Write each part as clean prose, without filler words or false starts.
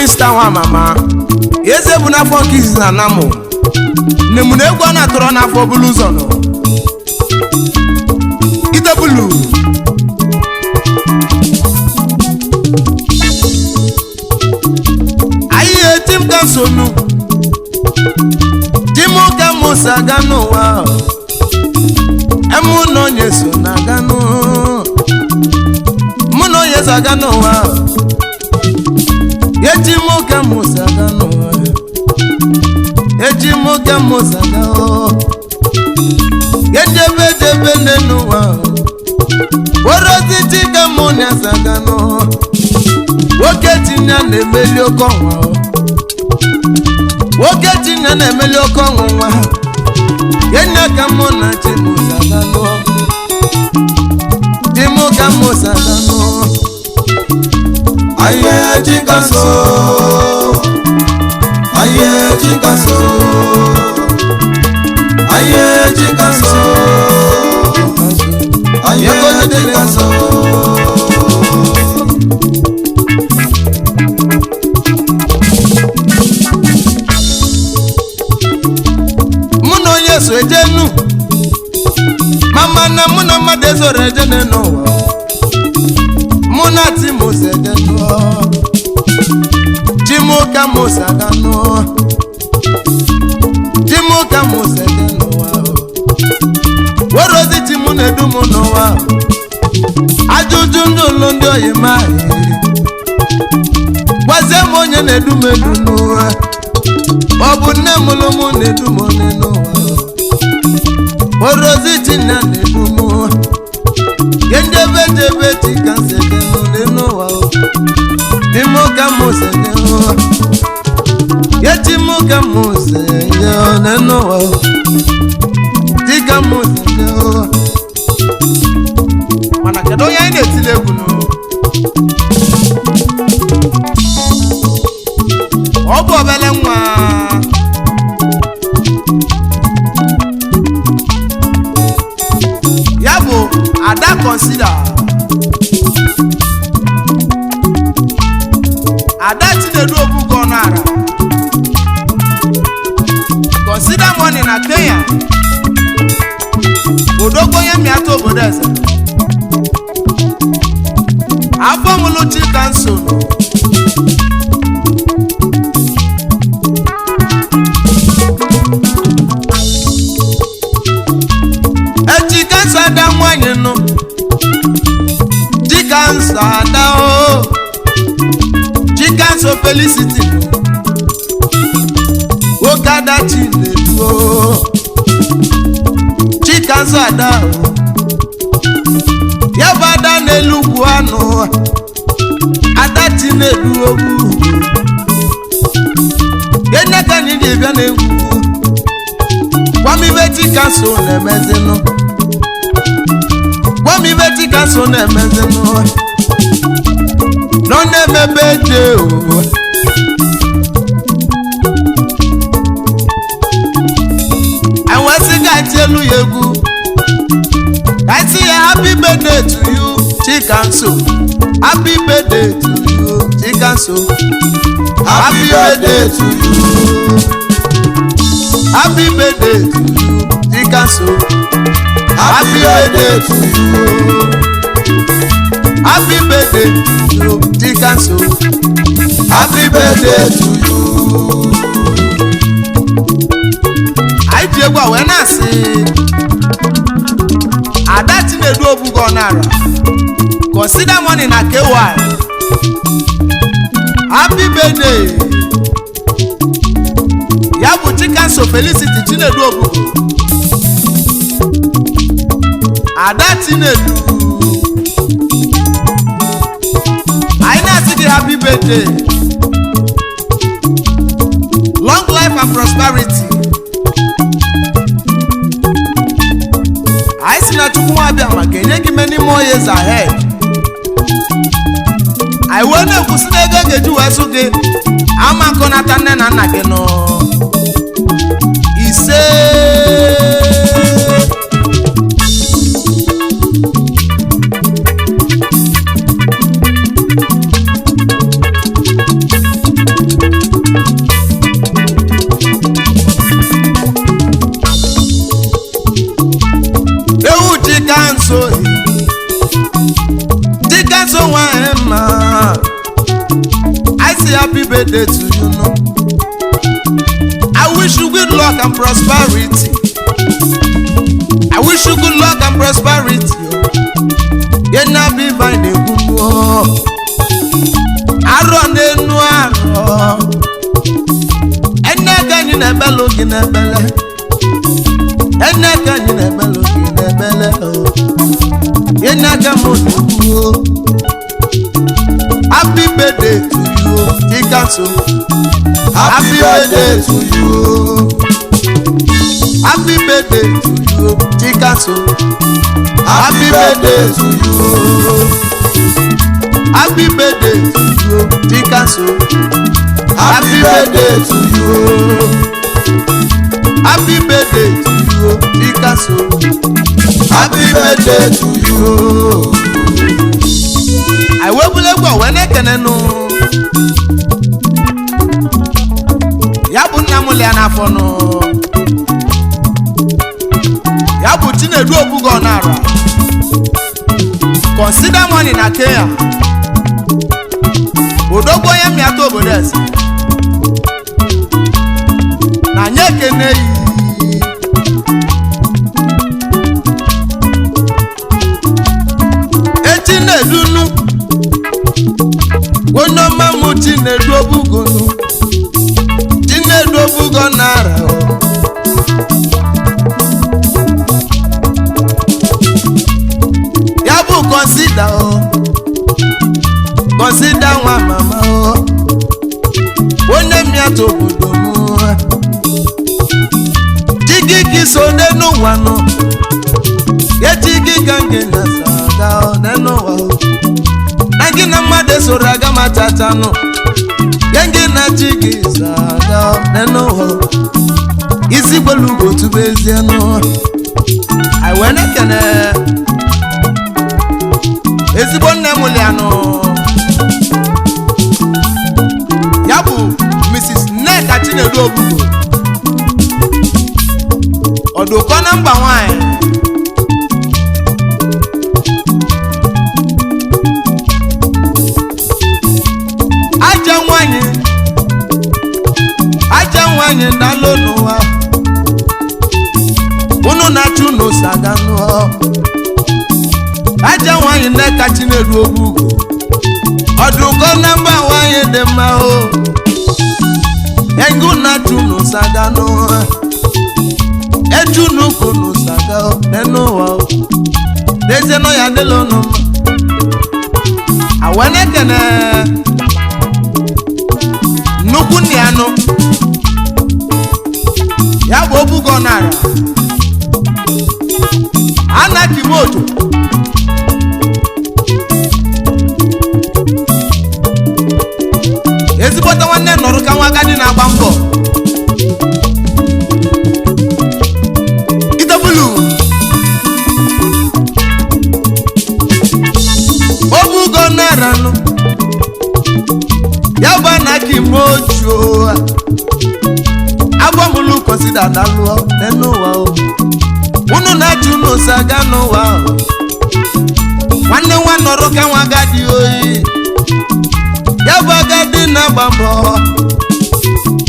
Twinstar wa mama eze bụ n'afọ nke izizi na namụ nne m na egwu a na-atọrọ n'afọ bulu ụzọ nọ idebulu anyị etim ka sonu dimu ka musa ga n'ụwa emu na onye so na ga mụ na onye so ga n'ụwa ejimu ka musa ga n'ụwa ejimu ka musa ga edebe debe n'ụwa oroziti ka mụ na saga n'ụwa nwoke tinye na-emeli oke ọnwa nwoke tinye na-emeli oke ọnwụnwa enye ka mụ na chimusa ga n'ụwa dimu ka musa ga n'ụwa aye Chikamso aye Chikamso aye Chikamso aye Chikamso mụ na onye so ejenu mama na mụ na mmadụ ezoro ejene n'ụwa mụ na timusa ejenu dimu ka musa ga n'ụwa dimu ka musa ejenu worozi timu na-edu m n'ụwa ajụjụ ndị ụlọ ndị oyi maghị gwazie m onye na-edu m edu n'ụwa ọ bụ nne m ụlọ m na-edu m onye n'ụwa worozi tina na-edu m ye ndị ebe jebe Chikamso n'ụlọ n'ụwa dimu ka musa n'ụwa ye dimu ka musa n'ụwa Chikamso mana kedu onye anyị na-etile egwu nụ ọ bụ obele nwa ya bụ Ada Consider Ada Chinedu Obugo Onara Consider money na Kenya odogbo onye mmiata obodo eze afọ mụlụ Chikamso Chikamso ada nwanyị nụ Chikamso ada o Chikamso Felicity nwoke Ada Chinedu o Chikamso ada ya bụ ada n'elu ugwu anụ Ada Chinedu ogbu enye ka anyị dị bịa n'egwu gwamibe Chikamso na-emezinụ gwamibe Chikamso na-emezinụ nọ na-emebe ede o enwesịgachi elu ya egwu I say happy birthday to you Chikamso happy birthday to you Chikamso happy birthday to you happy birthday to you Chikamso happy birthday to you happy birthday to you Chikamso happy birthday to you I dey gwa when I say Ada Chinedu Obugo Onara Consider money na KY happy birthday ya bụ Chikamso Felicity Chinedu Obugo Ada Chinedu anyị na-asị gị happy birthday long life and prosperity anyị si na Chukwu abịa maka enye gị many more years ahead anyị wee na-ekwusi na ego ga-eji wee sụ gị ama nkọnata nne na nna gị nọ ise happy birthday to you no. I wish you good luck and prosperity. I wish you good luck and prosperity. You na be fine ekumo. Aro nenu aro. Enaka ni na belo gi na bele. Enaka ni na belo gi na bele. Enaka mo nuwo. Happy birthday to you, Chikamso. Happy birthday to you. Happy birthday to you, Chikamso. Happy birthday to you. Happy birthday to you, Chikamso. Happy birthday to you. Happy birthday to you, Chikamso. Happy birthday to you. I will believe when I can know. Yabunamuliana for no. Yabutina do Bugonara. Consider money in a care. Odoboya miato bodes. Nanyeke Etine dunu. Wono mamu tine do bugonu. Tine do bugonara. Yabu consider consider one mama Wone miato budomu. Jigi kisone no wano. Yetigi gange na saga neno wa. Nangi na made soraga matata Yangi na jigi saga neno ho. Isi bolugo tubezi no. I wena kene. Isi bonne muliano. Yabu Mrs. Neka chine do bugo. Odoko number 1. Aja ndalo noa Unu na chuno saga no Aja wanye neka chinedu obugo Oduko number 1 de mao Engu na chuno saga no Echuno kono saga neno wa Deze no ya ndelo no Awane kene Nuku ni ano Yabu obugonara Anaki moto Ezibota wanne noruka wakadi na bambo Itabulu Obugonara no Yabu anaki moto Abamulu consider daluo neno wa Unu na juno saga no wa Wanne wanoroka wagadi oi Yabagadi na bambo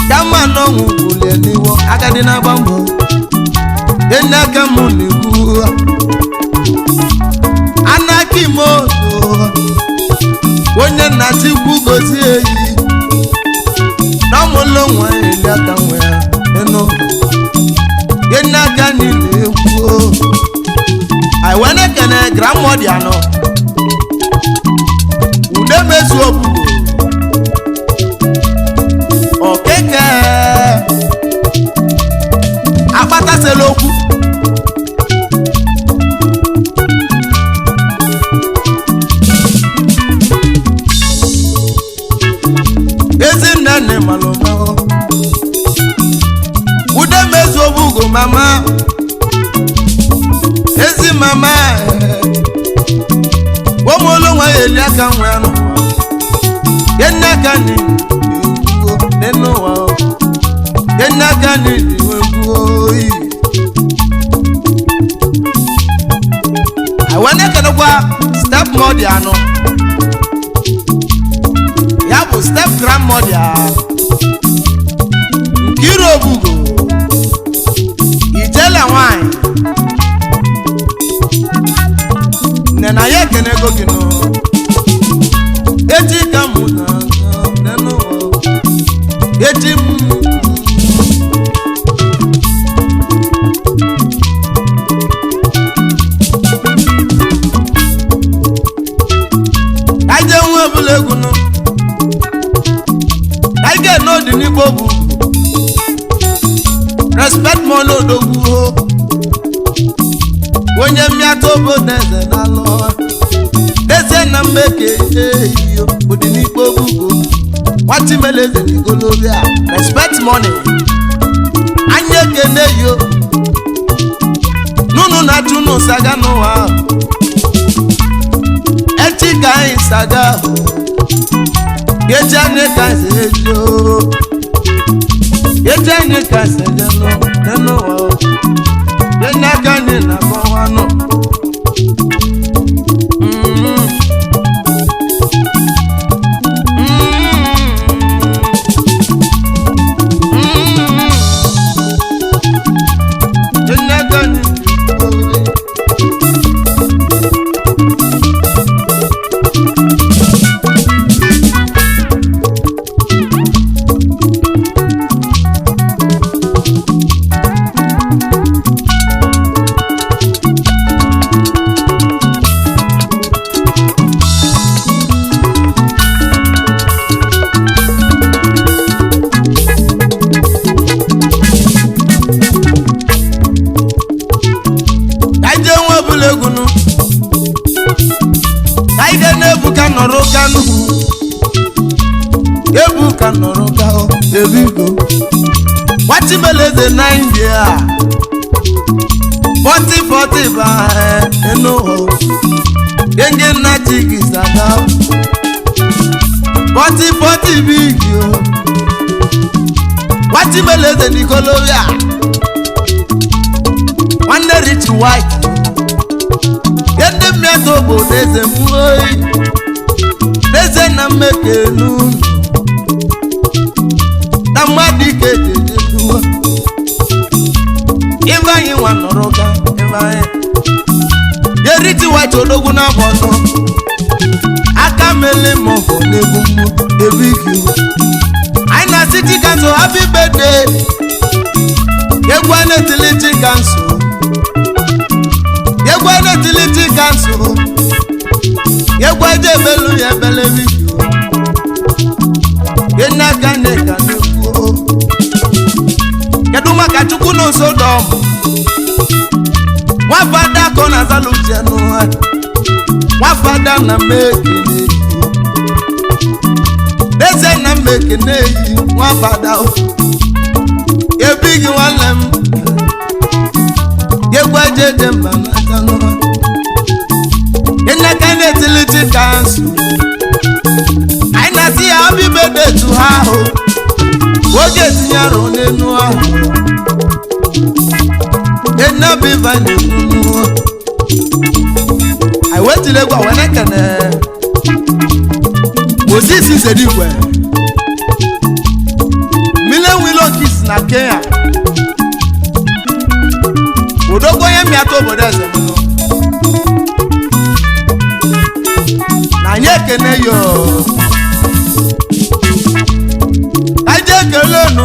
Kama no ngule niwo agadi na bambo Enaka muniku Anaki moto Wonye nati kugozi eyi Namolo nwa eliaka nwa eno Yenaka ni lewo I wanna kene grandmother ano Ude mezu obugo Okeke Apata seloku Nene maloma Ude mezu obugo mama Ezi mama Womolo nwa eliaka nwano Yenaka ni neno wa Yenaka ni weguo I wanna kwa step mode ano bụ step grandmother Nkiri Obugo Ijele nwanyị nne na ya ekenego gị nụ echi ka mụ na nenu echi m aje nwe bụla egwu nụ aige n'odi n'igbo bụ respect molo odogwu ho onye mmịata obodo eze n'alụ eze na mmeke ehiyo ụdị n'ikpe obugo nwachimeleze n'igolobia respect money anya ekene yo nunu na chunu saga n'ụwa echi ka anyị saga echi anyị ka anyị ejo echi anyị ka anyị sejeno n'ụwa Yenya kanye na bawano Yenya kanye Ebuka noroka o ebigo Wachimeleze na India 40 ba eno Genge na chikisada 40 big yo Wachimeleze ni Colombia One rich white Get them me to go deze muoi Deze na mekenu Namadike jejeduwa Ivanyi wanoroga Ivanyi Yeriti wacho dogu na bono Akamele mofo negumu Ebiki Aina si Chikamso happy birthday Yegwane tili Chikamso Yegwane tili Chikamso Yegwaje belu yebele video Yena kane kane Keduma kachuku no sodom Wafada kona zalujenu Wafada na mekene Beze na mekene Wafada Yebigi walem Yegwaje demba na jano Yena kane tili Chikamso Aina si happy birthday to her Oje tinyaro nenu ahụ Ena biva nenu I went to Lagos when I can Mosisi Zedikwe Million Willow Kiss na Kenya Odogo ya miato bodeze Na nyekene yo Kelenu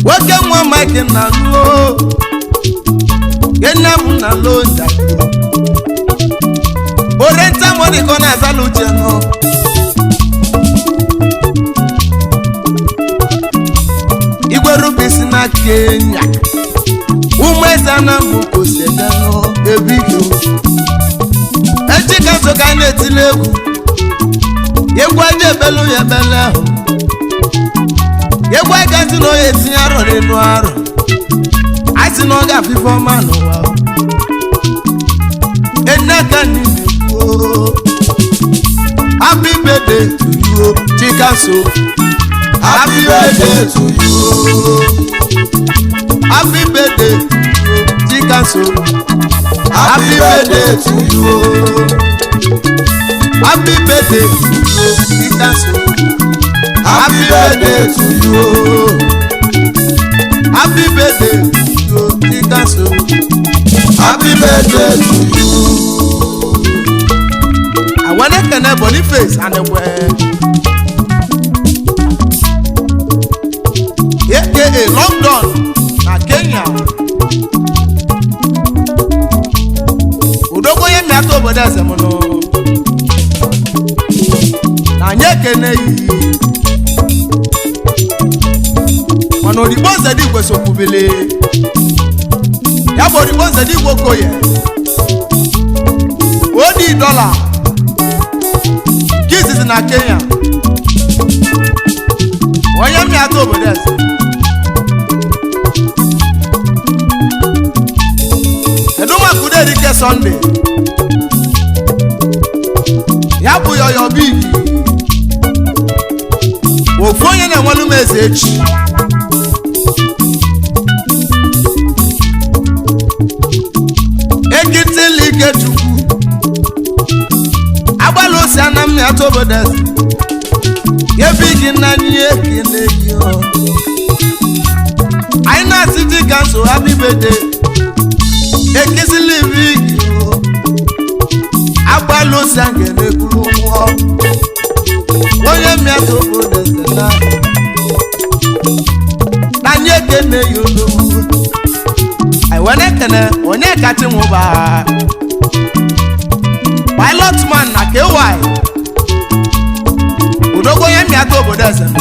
Woke nwa Mike na lo Yena mu na lo ndako Orenta money kona zaluche no Igwe rubisi na Kenya Umeza na muko sedano ebiko Chikamso ka netilegu Yegwaje belu yebele Yegwa ganti no yeti aro nenu aro Ati no ga fifo manu wa Enaka ni ko Happy birthday to you Chikamso Happy birthday to you Happy birthday to you Chikamso Happy birthday to you Happy birthday to you Chikamso. Happy birthday to you. Happy birthday to Chikamso. Happy birthday to you. I want to connect Boniface and the way. AKA London, na Kenya. Udogo ye mi ato boda semono. Na nyeke ne yi. Mano di bonze di kweso kubele. Ya bo di bonze di woko ye. $1 Kids na Kenya. Oye mi ato boda semono. Eduma Sunday. Ya bụ yo big. Ofu onye na enwelu meze echi. Ekitili Ikechukwu. Agbala ose ana m ya tobodes. Ye big na ni ekele yo. I na city council happy birthday. Ekisili big yo. Agbala ose angele kulu wo. Onye mi atobodes na. Na ni ekele yo do. I wanna kene onye kati muba. Pilot man na KY. Udogo ye mi atobodes na.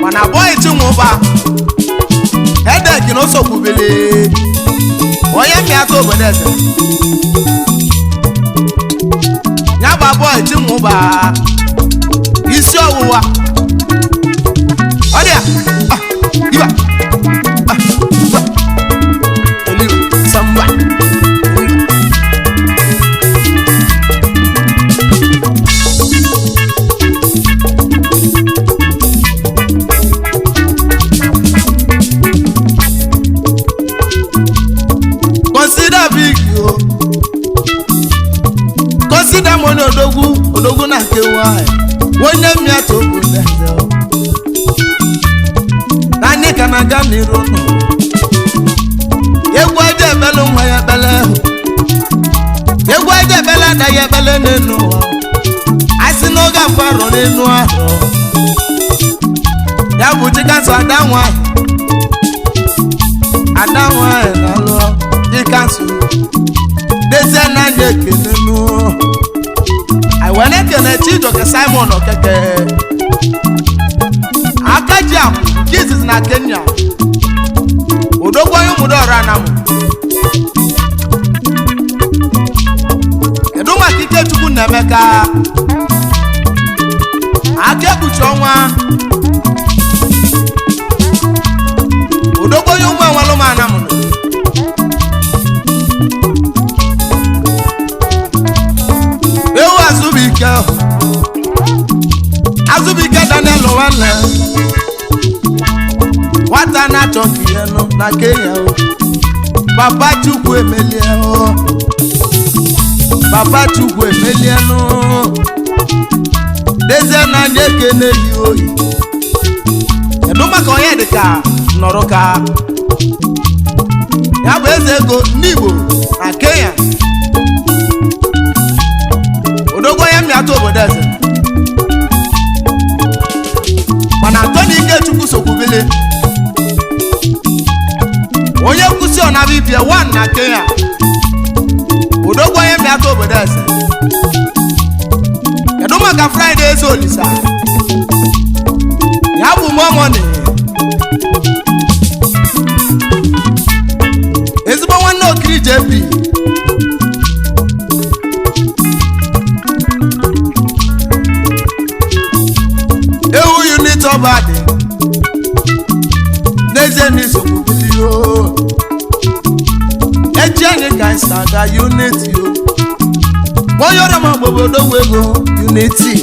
Mana boy ti muba. Headache no so kubele. Onye mi atobodes na. Nyaba boy ti muba. Isi owuwa. Odia. Iba. Samba. Consider big yo. Consider money odogu na KY. Wonye mi atobodes. Nani kana gani rono. Yegwa je belu nwa ya bele. Yegwa je bele da ya bele nenu. Asi no ga faro nenu aro. Ya bu Chikamso adanwa. Adanwa na lo Chikamso. Dese na nyeke nenu. I wanna kene Chido ke Simon okeke. Akajam Jesus na Kenya. Udogwo yu mudora na mu. Eduma kike Chukwu na Emeka. Akebuchi onwa. Udogwo yu mwa waluma na mu. Ewu Azubike. Azubike Daniel Owanle. Wata na chọnki enu na Kenya o. Papa Chukwu emelie o. Papa Chukwu emelie no. Deze na nyeke neyi oyi. Edu maka onye dịka nọrọ ka. Ya bụ eze ego ndị Igbo na Kenya. Odogwo ya mi atobodes. Mana Tony Ikechukwu sokwubele. Onye nkusi ọ na-abịa 1 na Kenya. Udogwo ye mi atobodes. Kedu maka Friday ezo Olisa. Ya bụ momoni. Ezigbo nwanne Okiri JP. Ewu unit obadi. Neze ni sokubilio. Ejeni guys saga unity yo. Moyoro ma bobodo wego unity.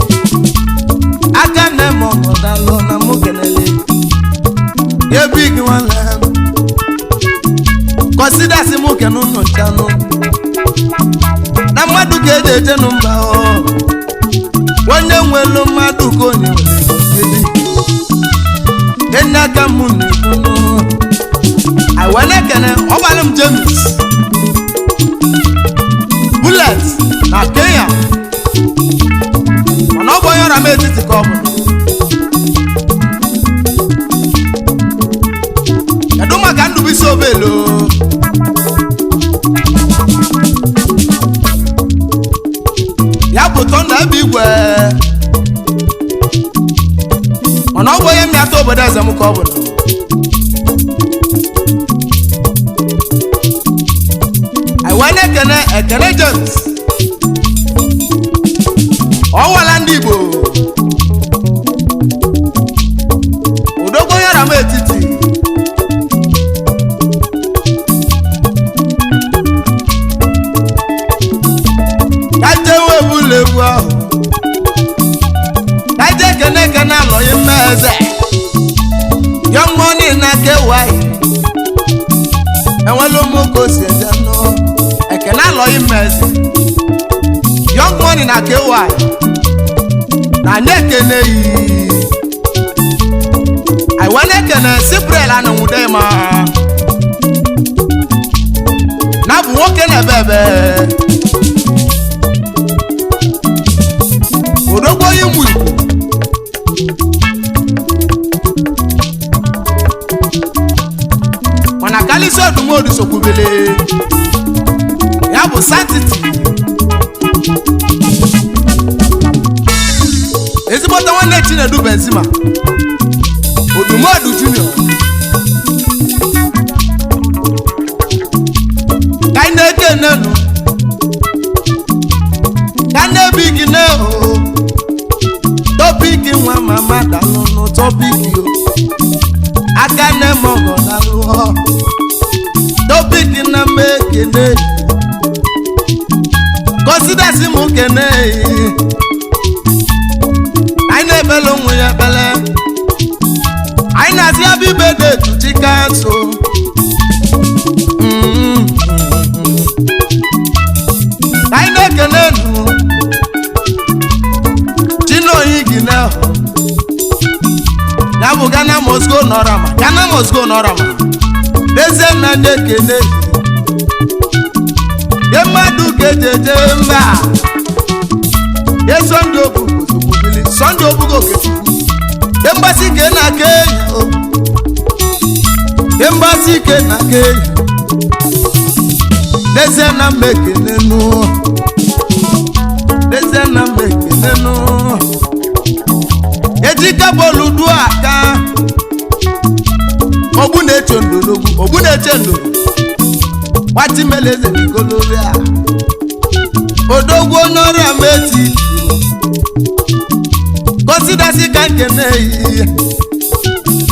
Aka na mo modalo na mo kenele. Ye big one lam. Consider si mo kenu no chano. kede tenu mba o wonye nwelu mmadụ konye ena ka mụ na-ekwu I wanna kene obalum James Bullet na Kenya mana ọ bụ onye ọra m etiti ka ọ bụ kedu maka Ndubisi Obelo ya bụ tọnda ebe igwe mana ọ bụ onye mmịata obodo eze m ka ọ bụ wene ekene James ọwala ndị Igbo odogbo yara m etiti kaje webula egwu ahụ kaje kene alọghị mmeze young money na kewaị enwela ụmụka osi eje nụ ekene alọghị mmezi young money na kewaị na anyị ekene yi aiwane ekene Sibrel anụnwude ma na bụ nwoke na-ebe ebe odogbo Igbo mana kalisi odumodu sokwubele ya bụ santiti ezigbota nwanne Chinedu Benzema odumodu junior kaine kenenu kane bigi ne o topiki nwa mama dalunu topiki o akane mogo daluo topiki na mekene consider simu kene aina belo nwe bele aina si happy birthday to Chikamso aina kene nu chino yigine ya bụ Ghana Moscow norama eze na nekene ye mmadụ kejeje mba ye Sunday obugo sokwubili Sunday obugo kechukwu ye mgbasi ike na Kenya ye mgbasi ike na Kenya eze na mmekenenu eze na mmekenenu ejika bolu du aka ogbu na-eche ndo wati meleze bigoloria odogwo nọrọ ameti consider si ka nkene yi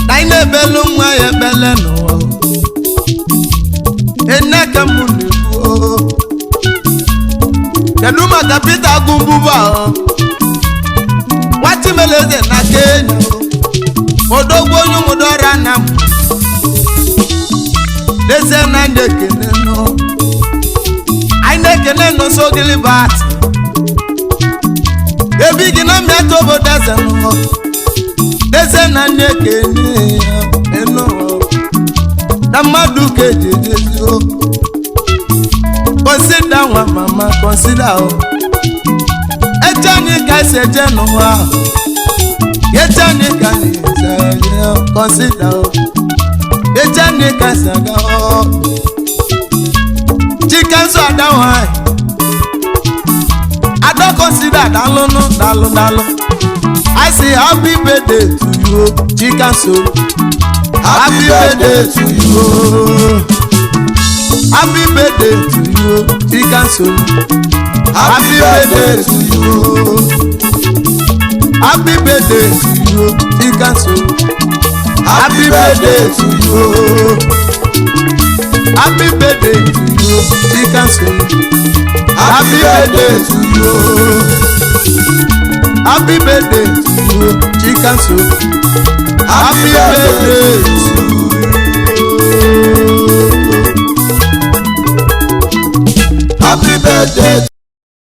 na ine belu nwa ya bele no enaka mu nebu kedu maka Peter Gumbuba wati meleze na Kenya odogwo nyumudora na mu dese na ndekene no ainekene no so gilibat ebi gina meto bo dese no dese na ndekene eno na madu kejejezo consider wa mama consider o ejani ka seje no wa ejani ka ni seje consider o ejani ka saga o Chikamso adawai I don't consider dalu I say happy birthday to you Chikamso happy birthday to you happy birthday to you Chikamso happy birthday to you happy birthday to you Chikamso happy birthday to you happy birthday to you Chikamso happy birthday to you happy birthday to you Chikamso happy birthday to you happy birthday